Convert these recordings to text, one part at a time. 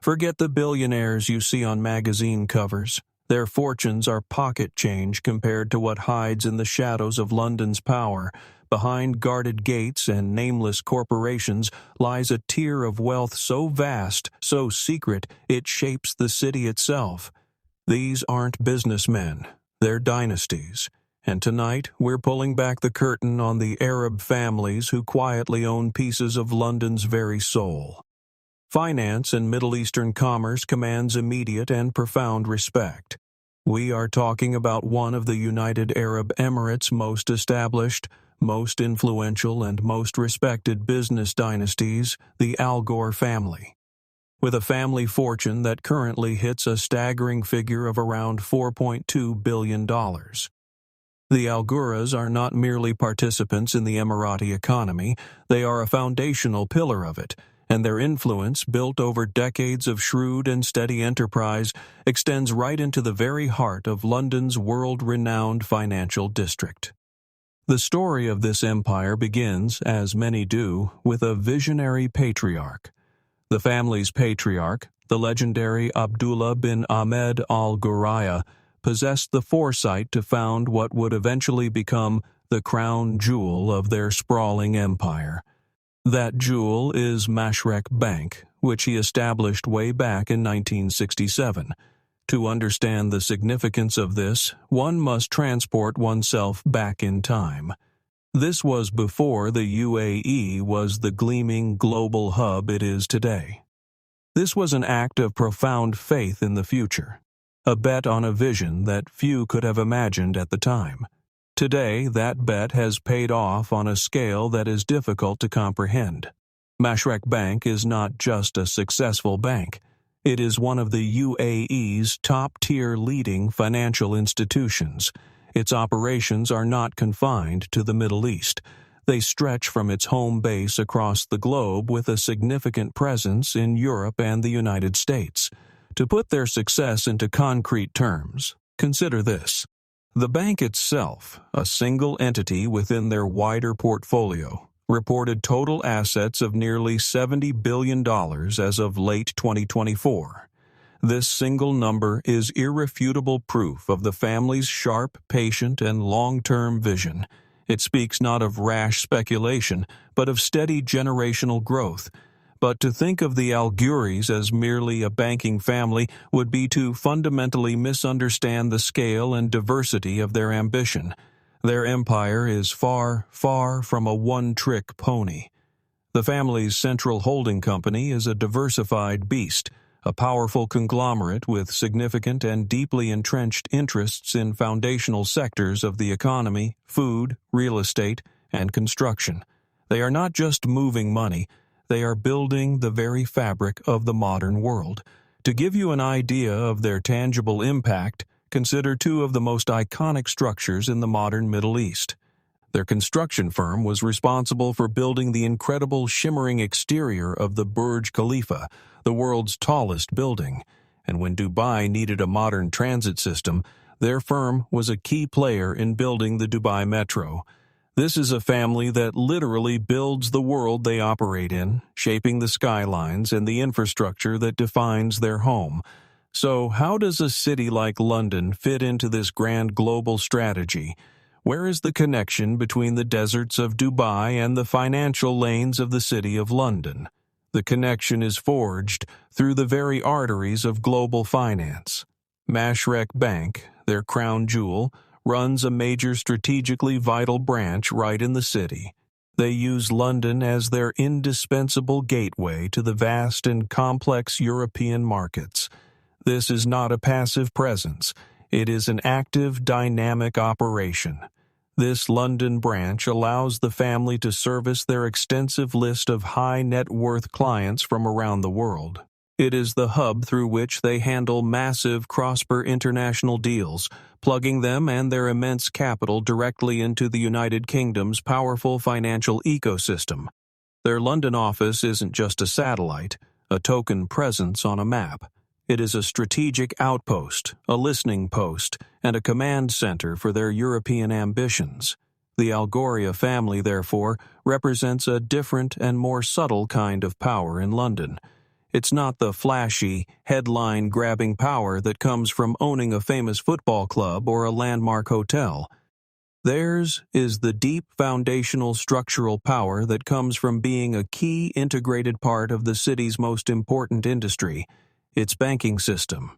Forget the billionaires you see on magazine covers. Their fortunes are pocket change compared to what hides in the shadows of London's power. Behind guarded gates and nameless corporations lies a tier of wealth so vast, so secret, it shapes the city itself. These aren't businessmen, they're dynasties. And tonight, we're pulling back the curtain on the Arab families who quietly own pieces of London's very soul. Finance and Middle Eastern commerce commands immediate and profound respect. We are talking about one of the United Arab Emirates' most established, most influential, and most respected business dynasties, the Al Gore family. With a family fortune that currently hits a staggering figure of around $4.2 billion. The Al Gores are not merely participants in the Emirati economy, they are a foundational pillar of it, and their influence, built over decades of shrewd and steady enterprise, extends right into the very heart of London's world-renowned financial district. The story of this empire begins, as many do, with a visionary patriarch. The family's patriarch, the legendary Abdullah bin Ahmed al-Ghuraya, possessed the foresight to found what would eventually become the crown jewel of their sprawling empire. That jewel is Mashrek Bank, which he established way back in 1967. To understand the significance of this, one must transport oneself back in time. This was before the UAE was the gleaming global hub it is today. This was an act of profound faith in the future, a bet on a vision that few could have imagined at the time. Today, that bet has paid off on a scale that is difficult to comprehend. Mashrek Bank is not just a successful bank. It is one of the UAE's top-tier leading financial institutions. Its operations are not confined to the Middle East. They stretch from its home base across the globe with a significant presence in Europe and the United States. To put their success into concrete terms, consider this. The bank itself, a single entity within their wider portfolio, reported total assets of nearly $70 billion as of late 2024. This single number is irrefutable proof of the family's sharp, patient, and long-term vision. It speaks not of rash speculation, but of steady generational growth. But to think of the Al Gures as merely a banking family would be to fundamentally misunderstand the scale and diversity of their ambition. Their empire is far, far from a one-trick pony. The family's central holding company is a diversified beast, a powerful conglomerate with significant and deeply entrenched interests in foundational sectors of the economy, food, real estate, and construction. They are not just moving money, they are building the very fabric of the modern world. To give you an idea of their tangible impact, consider two of the most iconic structures in the modern Middle East. Their construction firm was responsible for building the incredible shimmering exterior of the Burj Khalifa, the world's tallest building. And when Dubai needed a modern transit system, their firm was a key player in building the Dubai Metro. This is a family that literally builds the world they operate in, shaping the skylines and the infrastructure that defines their home. So how does a city like London fit into this grand global strategy? Where is the connection between the deserts of Dubai and the financial lanes of the city of London? The connection is forged through the very arteries of global finance. Mashrek Bank, their crown jewel, runs a major strategically vital branch right in the city. They use London as their indispensable gateway to the vast and complex European markets. This is not a passive presence. It is an active, dynamic operation. This London branch allows the family to service their extensive list of high-net-worth clients from around the world. It is the hub through which they handle massive cross-border international deals, plugging them and their immense capital directly into the United Kingdom's powerful financial ecosystem. Their London office isn't just a satellite, a token presence on a map. It is a strategic outpost, a listening post, and a command center for their European ambitions. The Al Gore family, therefore, represents a different and more subtle kind of power in London. It's not the flashy, headline-grabbing power that comes from owning a famous football club or a landmark hotel. Theirs is the deep foundational structural power that comes from being a key integrated part of the city's most important industry, its banking system.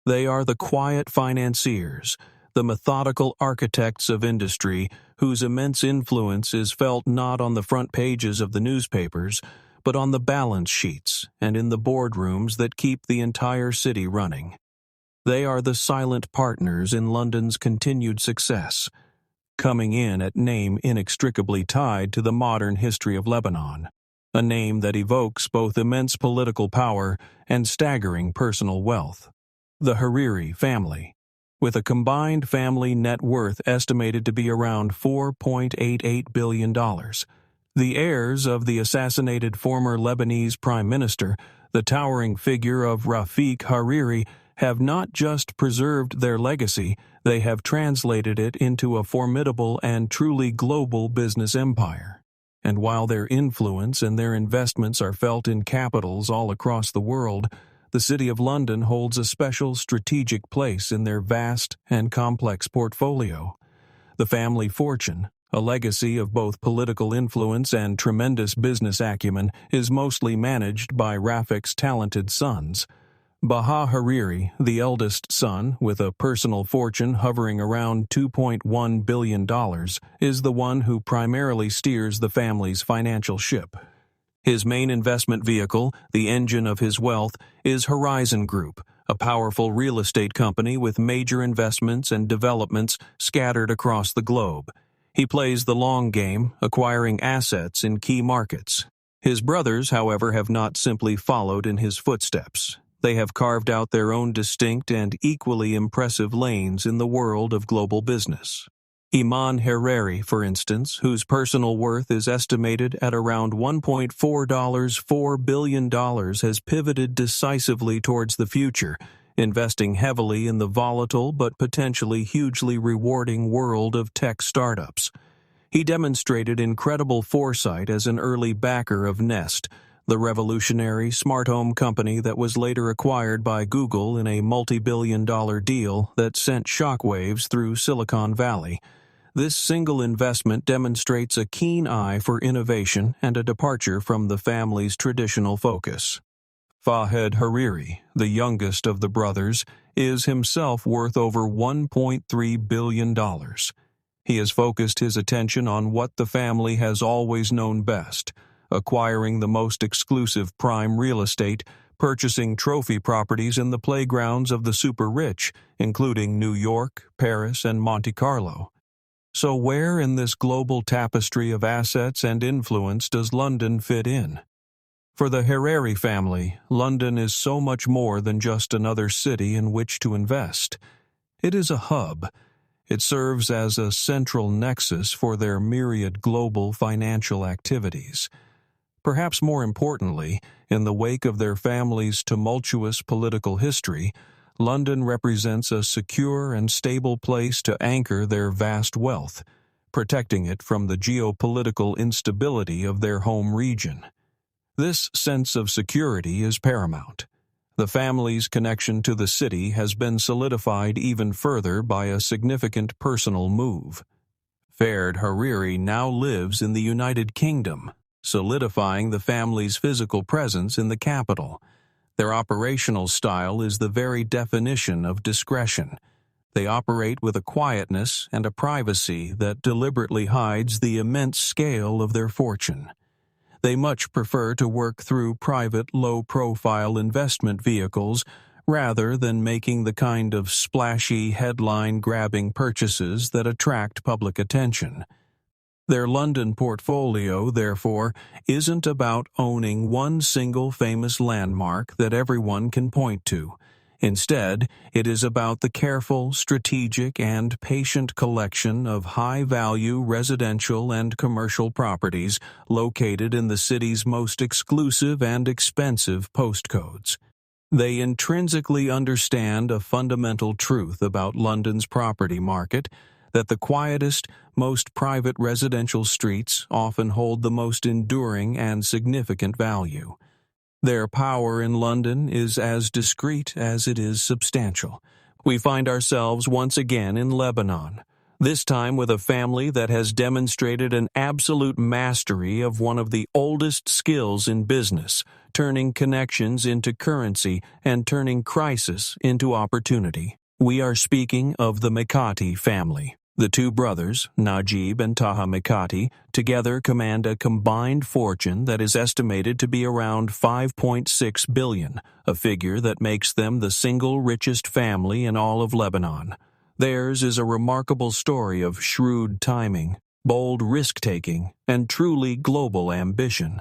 They are the quiet financiers, the methodical architects of industry whose immense influence is felt not on the front pages of the newspapers, but on the balance sheets and in the boardrooms that keep the entire city running. They are the silent partners in London's continued success, coming in at name inextricably tied to the modern history of Lebanon, a name that evokes both immense political power and staggering personal wealth. The Hariri family, with a combined family net worth estimated to be around $4.88 billion. The heirs of the assassinated former Lebanese prime minister, the towering figure of Rafiq Hariri, have not just preserved their legacy, they have translated it into a formidable and truly global business empire. And while their influence and their investments are felt in capitals all across the world, the City of London holds a special strategic place in their vast and complex portfolio. The family fortune, a legacy of both political influence and tremendous business acumen, is mostly managed by Rafiq's talented sons. Baha Hariri, the eldest son, with a personal fortune hovering around $2.1 billion, is the one who primarily steers the family's financial ship. His main investment vehicle, the engine of his wealth, is Horizon Group, a powerful real estate company with major investments and developments scattered across the globe. He plays the long game, acquiring assets in key markets. His brothers, however, have not simply followed in his footsteps. They have carved out their own distinct and equally impressive lanes in the world of global business. Iman Hariri, for instance, whose personal worth is estimated at around $1.4 billion, has pivoted decisively towards the future, investing heavily in the volatile but potentially hugely rewarding world of tech startups. He demonstrated incredible foresight as an early backer of Nest, the revolutionary smart home company that was later acquired by Google in a multi-billion-dollar deal that sent shockwaves through Silicon Valley. This single investment demonstrates a keen eye for innovation and a departure from the family's traditional focus. Fahed Hariri, the youngest of the brothers, is himself worth over $1.3 billion. He has focused his attention on what the family has always known best, acquiring the most exclusive prime real estate, purchasing trophy properties in the playgrounds of the super rich, including New York, Paris, and Monte Carlo. So where in this global tapestry of assets and influence does London fit in? For the Hariri family, London is so much more than just another city in which to invest. It is a hub. It serves as a central nexus for their myriad global financial activities. Perhaps more importantly, in the wake of their family's tumultuous political history, London represents a secure and stable place to anchor their vast wealth, protecting it from the geopolitical instability of their home region. This sense of security is paramount. The family's connection to the city has been solidified even further by a significant personal move. Fahed Hariri now lives in the United Kingdom, solidifying the family's physical presence in the capital. Their operational style is the very definition of discretion. They operate with a quietness and a privacy that deliberately hides the immense scale of their fortune. They much prefer to work through private, low-profile investment vehicles rather than making the kind of splashy, headline-grabbing purchases that attract public attention. Their London portfolio, therefore, isn't about owning one single famous landmark that everyone can point to. Instead, it is about the careful, strategic, and patient collection of high-value residential and commercial properties located in the city's most exclusive and expensive postcodes. They intrinsically understand a fundamental truth about London's property market, that the quietest, most private residential streets often hold the most enduring and significant value. Their power in London is as discreet as it is substantial. We find ourselves once again in Lebanon, this time with a family that has demonstrated an absolute mastery of one of the oldest skills in business, turning connections into currency and turning crisis into opportunity. We are speaking of the Mikati family. The two brothers, Najib and Taha Mikati, together command a combined fortune that is estimated to be around $5.6 billion, a figure that makes them the single richest family in all of Lebanon. Theirs is a remarkable story of shrewd timing, bold risk-taking, and truly global ambition.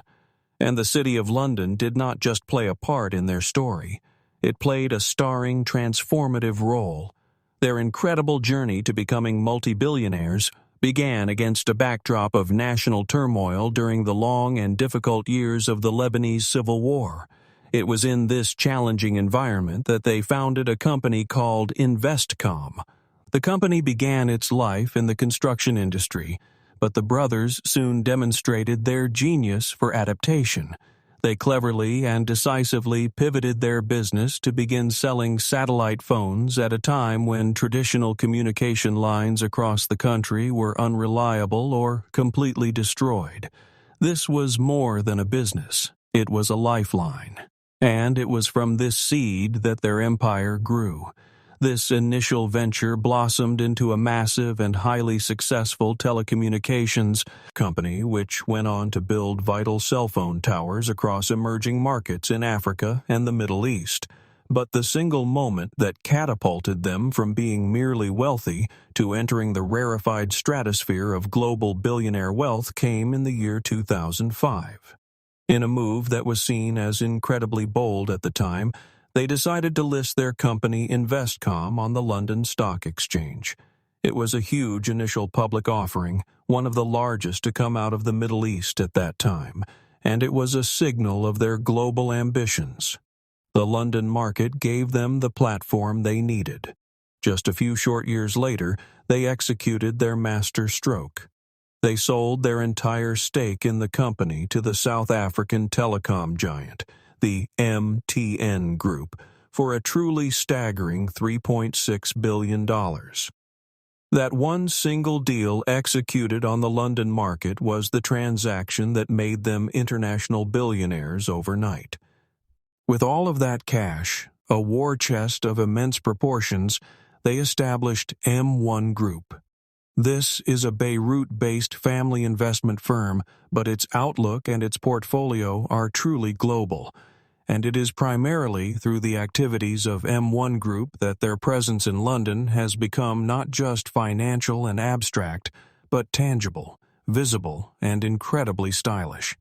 And the City of London did not just play a part in their story. It played a starring, transformative role. Their incredible journey to becoming multi-billionaires began against a backdrop of national turmoil during the long and difficult years of the Lebanese Civil War. It was in this challenging environment that they founded a company called Investcom. The company began its life in the construction industry, but the brothers soon demonstrated their genius for adaptation. They cleverly and decisively pivoted their business to begin selling satellite phones at a time when traditional communication lines across the country were unreliable or completely destroyed. This was more than a business. It was a lifeline. And it was from this seed that their empire grew. This initial venture blossomed into a massive and highly successful telecommunications company which went on to build vital cell phone towers across emerging markets in Africa and the Middle East. But the single moment that catapulted them from being merely wealthy to entering the rarefied stratosphere of global billionaire wealth came in the year 2005. In a move that was seen as incredibly bold at the time, they decided to list their company Investcom on the London Stock Exchange. It was a huge initial public offering, one of the largest to come out of the Middle East at that time, and it was a signal of their global ambitions. The London market gave them the platform they needed. Just a few short years later, they executed their master stroke. They sold their entire stake in the company to the South African telecom giant, the MTN Group, for a truly staggering $3.6 billion. That one single deal executed on the London market was the transaction that made them international billionaires overnight. With all of that cash, a war chest of immense proportions, they established M1 Group. This is a Beirut-based family investment firm, but its outlook and its portfolio are truly global. And it is primarily through the activities of M1 Group that their presence in London has become not just financial and abstract, but tangible, visible, and incredibly stylish.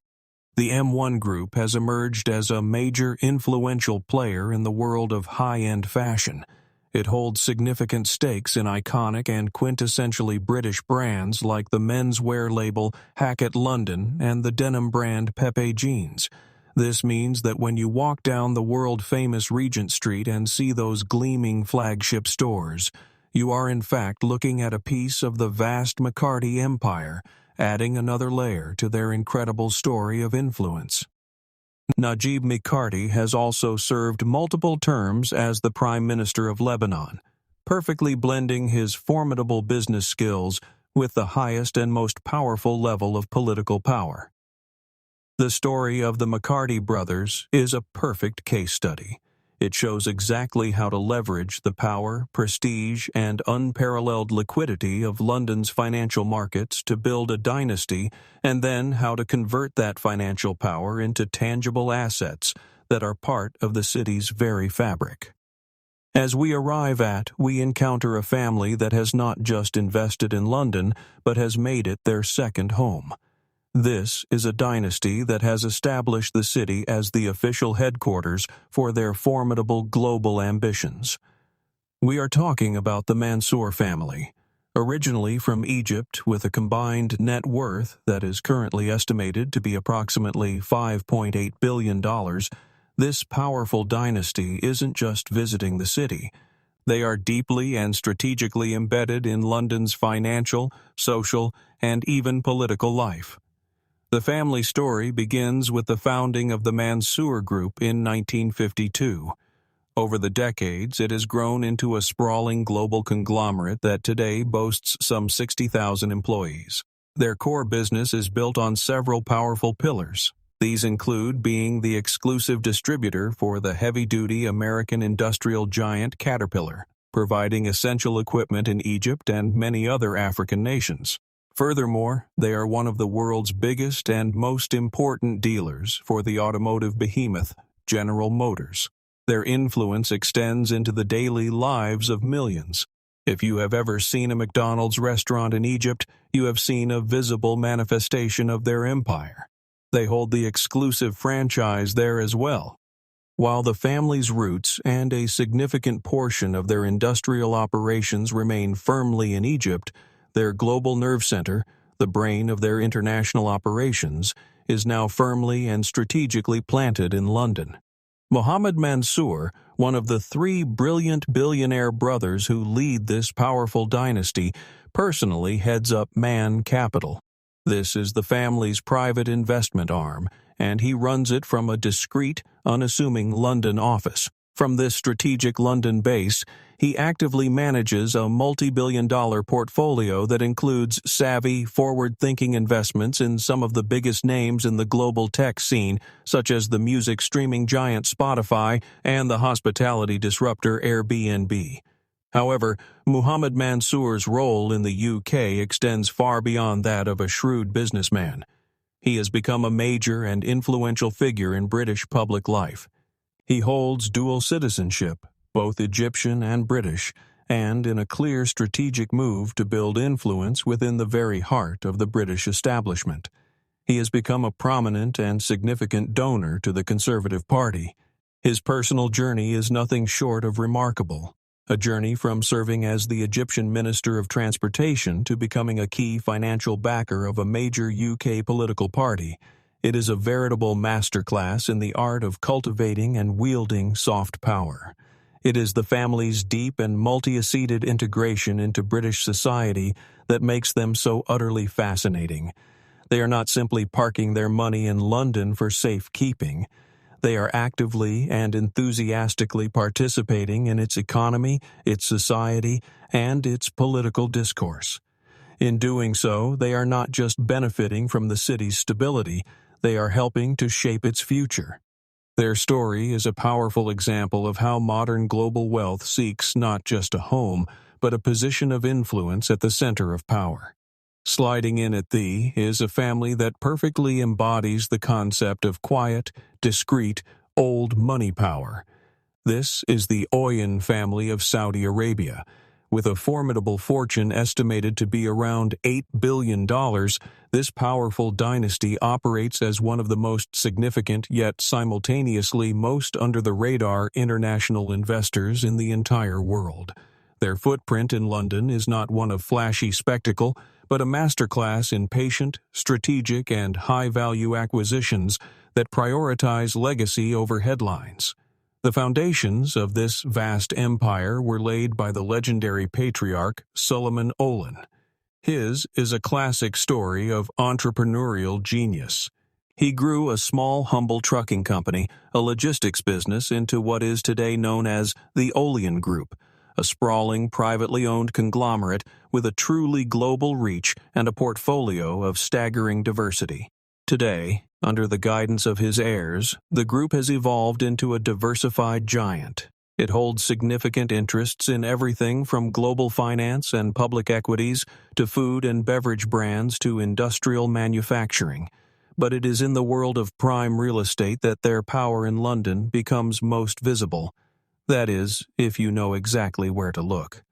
The M1 Group has emerged as a major influential player in the world of high-end fashion. It holds significant stakes in iconic and quintessentially British brands like the menswear label Hackett London and the denim brand Pepe Jeans. This means that when you walk down the world-famous Regent Street and see those gleaming flagship stores, you are in fact looking at a piece of the vast McCarty empire, adding another layer to their incredible story of influence. Najib Mikati has also served multiple terms as the Prime Minister of Lebanon, perfectly blending his formidable business skills with the highest and most powerful level of political power. The story of the Mikati brothers is a perfect case study. It shows exactly how to leverage the power, prestige, and unparalleled liquidity of London's financial markets to build a dynasty, and then how to convert that financial power into tangible assets that are part of the city's very fabric. As we arrive we encounter a family that has not just invested in London, but has made it their second home. This is a dynasty that has established the city as the official headquarters for their formidable global ambitions. We are talking about the Mansour family. Originally from Egypt with a combined net worth that is currently estimated to be approximately $5.8 billion, this powerful dynasty isn't just visiting the city. They are deeply and strategically embedded in London's financial, social, and even political life. The family story begins with the founding of the Mansour Group in 1952. Over the decades, it has grown into a sprawling global conglomerate that today boasts some 60,000 employees. Their core business is built on several powerful pillars. These include being the exclusive distributor for the heavy-duty American industrial giant Caterpillar, providing essential equipment in Egypt and many other African nations. Furthermore, they are one of the world's biggest and most important dealers for the automotive behemoth, General Motors. Their influence extends into the daily lives of millions. If you have ever seen a McDonald's restaurant in Egypt, you have seen a visible manifestation of their empire. They hold the exclusive franchise there as well. While the family's roots and a significant portion of their industrial operations remain firmly in Egypt, their global nerve center, the brain of their international operations, is now firmly and strategically planted in London. Mohammed Mansour, one of the three brilliant billionaire brothers who lead this powerful dynasty, personally heads up Man Capital. This is the family's private investment arm, and he runs it from a discreet, unassuming London office. From this strategic London base, he actively manages a multi-billion-dollar portfolio that includes savvy, forward-thinking investments in some of the biggest names in the global tech scene, such as the music streaming giant Spotify and the hospitality disruptor Airbnb. However, Mohammed Mansour's role in the UK extends far beyond that of a shrewd businessman. He has become a major and influential figure in British public life. He holds dual citizenship, both Egyptian and British, and in a clear strategic move to build influence within the very heart of the British establishment. He has become a prominent and significant donor to the Conservative Party. His personal journey is nothing short of remarkable, a journey from serving as the Egyptian Minister of Transportation to becoming a key financial backer of a major UK political party. It is a veritable masterclass in the art of cultivating and wielding soft power. It is the family's deep and multi-acceded integration into British society that makes them so utterly fascinating. They are not simply parking their money in London for safekeeping. They are actively and enthusiastically participating in its economy, its society, and its political discourse. In doing so, they are not just benefiting from the city's stability, they are helping to shape its future. Their story is a powerful example of how modern global wealth seeks not just a home, but a position of influence at the center of power. Sliding in at thee is a family that perfectly embodies the concept of quiet, discreet, old money power. This is the Oyen family of Saudi Arabia. With a formidable fortune estimated to be around $8 billion, this powerful dynasty operates as one of the most significant yet simultaneously most under-the-radar international investors in the entire world. Their footprint in London is not one of flashy spectacle, but a masterclass in patient, strategic, and high-value acquisitions that prioritize legacy over headlines. The foundations of this vast empire were laid by the legendary patriarch Solomon Olin. His is a classic story of entrepreneurial genius. He grew a small, humble trucking company, a logistics business, into what is today known as the Olin Group, a sprawling, privately owned conglomerate with a truly global reach and a portfolio of staggering diversity. Today, under the guidance of his heirs, the group has evolved into a diversified giant. It holds significant interests in everything from global finance and public equities to food and beverage brands to industrial manufacturing. But it is in the world of prime real estate that their power in London becomes most visible. That is, if you know exactly where to look.